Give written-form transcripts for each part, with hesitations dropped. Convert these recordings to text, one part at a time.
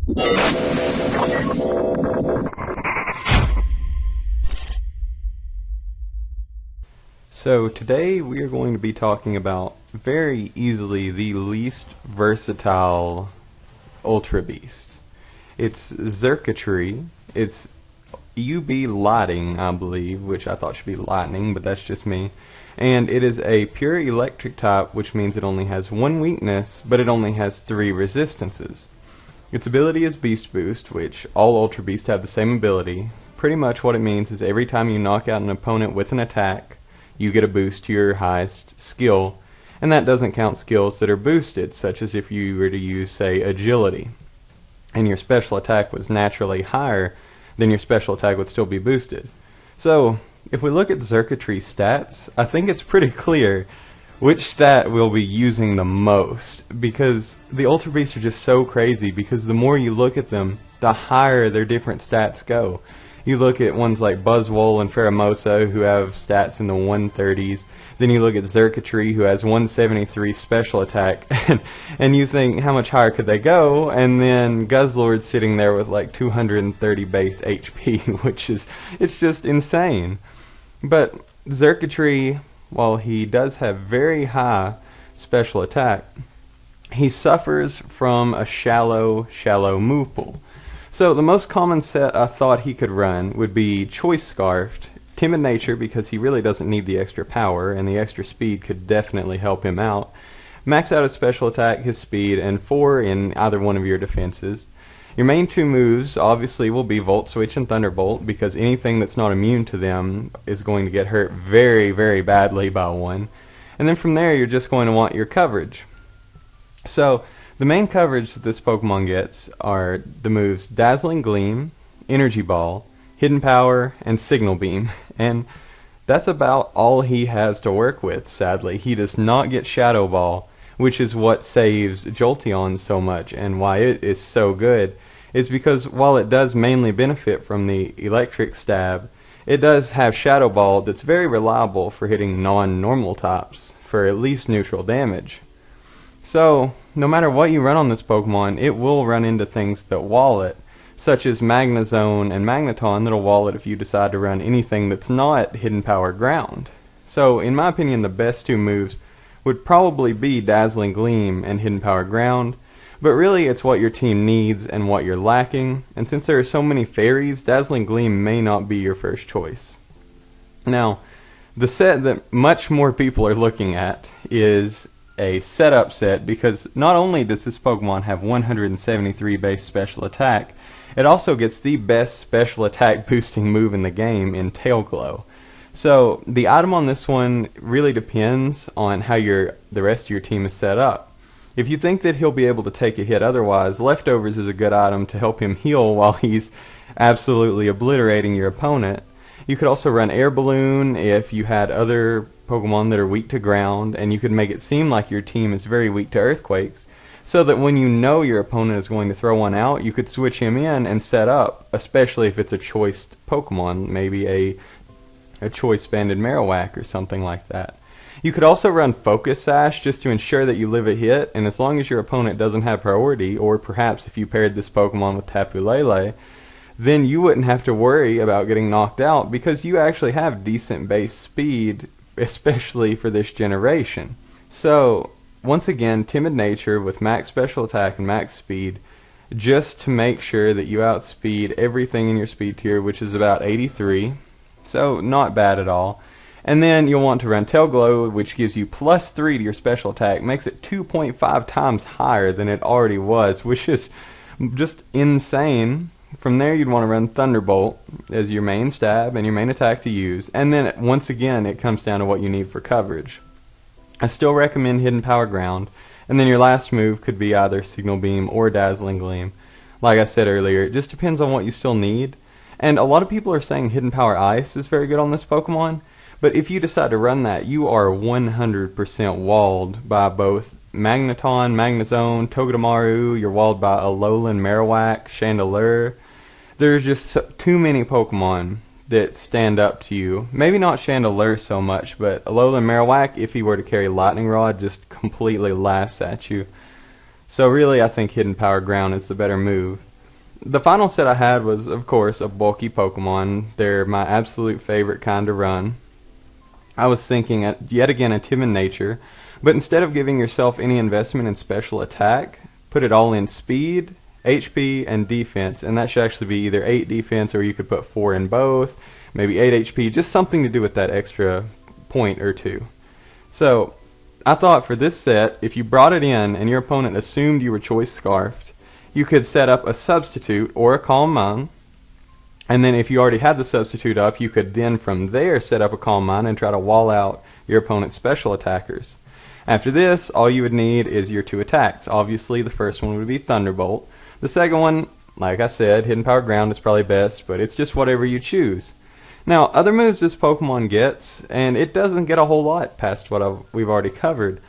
So today we are going to be talking about very easily the least versatile Ultra Beast. It's Xurkitree. It's UB lighting, I believe, which I thought should be lightning, but that's just me. And it is a pure electric type, which means it only has one weakness, but it only has 3 resistances. Its ability is Beast Boost, which all Ultra Beasts have the same ability. Pretty much what it means is every time you knock out an opponent with an attack, you get a boost to your highest skill, and that doesn't count skills that are boosted, such as if you were to use, say, agility, and your special attack was naturally higher, then your special attack would still be boosted. So, if we look at Circuitry Stats, I think it's pretty clear which stat we'll be using the most, because the Ultra Beasts are just so crazy, because the more you look at them, the higher their different stats go. You look at ones like Buzzwole and Pheromosa, who have stats in the 130s. Then you look at Xurkitree, who has 173 special attack, and you think, how much higher could they go? And then Guzzlord's sitting there with like 230 base HP, which is, it's just insane. But Xurkitree, while he does have very high special attack, he suffers from a shallow move pool. So the most common set I thought he could run would be Choice Scarfed, Timid Nature because he really doesn't need the extra power, and the extra speed could definitely help him out. Max out his special attack, his speed, and 4 in either one of your defenses. Your main 2 moves obviously will be Volt Switch and Thunderbolt, because anything that's not immune to them is going to get hurt very, very badly by one. And then from there you're just going to want your coverage. So the main coverage that this Pokemon gets are the moves Dazzling Gleam, Energy Ball, Hidden Power, and Signal Beam. And that's about all he has to work with, sadly. He does not get Shadow Ball, which is what saves Jolteon so much, and why it is so good, is because while it does mainly benefit from the Electric Stab, it does have Shadow Ball that's very reliable for hitting non-normal types for at least neutral damage. So, no matter what you run on this Pokemon, it will run into things that wall it, such as Magnezone and Magneton that'll wall it if you decide to run anything that's not Hidden Power Ground. So, in my opinion, the best 2 moves would probably be Dazzling Gleam and Hidden Power Ground, but really it's what your team needs and what you're lacking, and since there are so many fairies, Dazzling Gleam may not be your first choice. Now, the set that much more people are looking at is a setup set, because not only does this Pokemon have 173 base special attack, it also gets the best special attack boosting move in the game in Tail Glow. So the item on this one really depends on how the rest of your team is set up. If you think that he'll be able to take a hit otherwise, Leftovers is a good item to help him heal while he's absolutely obliterating your opponent. You could also run Air Balloon if you had other Pokemon that are weak to ground, and you could make it seem like your team is very weak to earthquakes, so that when you know your opponent is going to throw one out, you could switch him in and set up, especially if it's a choiced Pokemon, maybe a choice banded Marowak or something like that. You could also run Focus Sash just to ensure that you live a hit, and as long as your opponent doesn't have priority, or perhaps if you paired this Pokemon with Tapu Lele, then you wouldn't have to worry about getting knocked out, because you actually have decent base speed, especially for this generation. So, once again, Timid Nature with max special attack and max speed, just to make sure that you outspeed everything in your speed tier, which is about 83. So, not bad at all. And then you'll want to run Tail Glow, which gives you +3 to your special attack, makes it 2.5 times higher than it already was, which is just insane. From there you'd want to run Thunderbolt as your main stab and your main attack to use, and then once again it comes down to what you need for coverage. I still recommend Hidden Power Ground, and then your last move could be either Signal Beam or Dazzling Gleam. Like I said earlier, it just depends on what you still need, and a lot of people are saying Hidden Power Ice is very good on this Pokemon, but if you decide to run that, you are 100% walled by both Magneton, Magnezone, Togedemaru, you're walled by Alolan, Marowak, Chandelure. There's just too many Pokemon that stand up to you. Maybe not Chandelure so much, but Alolan Marowak, if he were to carry Lightning Rod, just completely laughs at you. So really, I think Hidden Power Ground is the better move. the final set I had was, of course, a bulky Pokemon. They're my absolute favorite kind to run. I was thinking, yet again, a timid nature, but instead of giving yourself any investment in special attack, put it all in speed, HP, and defense, and that should actually be either 8 defense or you could put 4 in both, maybe 8 HP, just something to do with that extra point or two. So I thought for this set, if you brought it in and your opponent assumed you were choice scarfed, you could set up a substitute or a Calm Mind, and then if you already had the substitute up, you could then from there set up a Calm Mind and try to wall out your opponent's special attackers. After this, all you would need is your 2 attacks. Obviously, the first one would be Thunderbolt. The second one, like I said, Hidden Power Ground is probably best, but it's just whatever you choose. Now, other moves this Pokemon gets, and it doesn't get a whole lot past what we've already covered,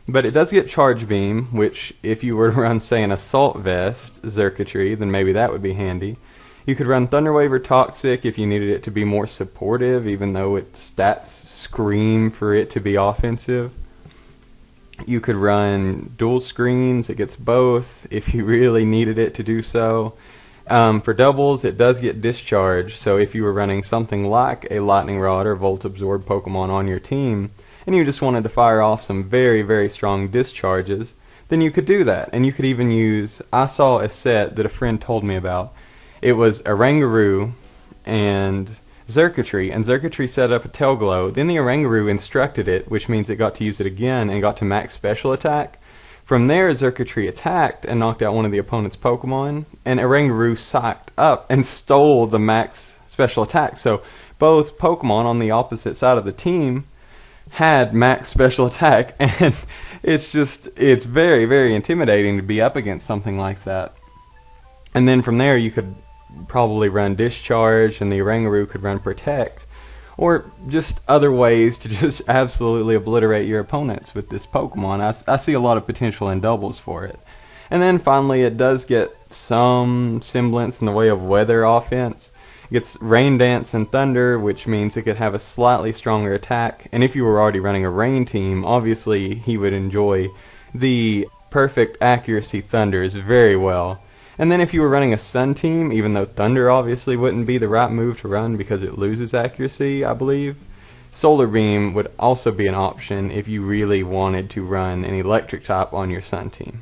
but it does get Charge Beam, which if you were to run, say, an Assault Vest, Xurkitree, then maybe that would be handy. You could run Thunder Wave or Toxic if you needed it to be more supportive, even though its stats scream for it to be offensive. You could run Dual Screens, it gets both if you really needed it to do so. For doubles, it does get Discharge, so if you were running something like a Lightning Rod or Volt Absorb Pokemon on your team, and you just wanted to fire off some very, very strong discharges, then you could do that. And you could even use, I saw a set that a friend told me about. It was Oranguru and Xurkitree, and Xurkitree set up a Tail Glow. Then the Oranguru instructed it, which means it got to use it again and got to max special attack. From there, Xurkitree attacked and knocked out one of the opponent's Pokemon, and Oranguru psyched up and stole the max special attack. So both Pokemon on the opposite side of the team had max special attack, and it's very, very intimidating to be up against something like that. And then from there, you could probably run Discharge, and the Oranguru could run Protect, or just other ways to just absolutely obliterate your opponents with this Pokemon. I see a lot of potential in doubles for it. And then finally, it does get some semblance in the way of weather offense. It gets Rain Dance and Thunder, which means it could have a slightly stronger attack. And if you were already running a Rain team, obviously he would enjoy the perfect accuracy Thunders very well. And then if you were running a Sun team, even though Thunder obviously wouldn't be the right move to run because it loses accuracy, I believe, Solar Beam would also be an option if you really wanted to run an electric type on your Sun team.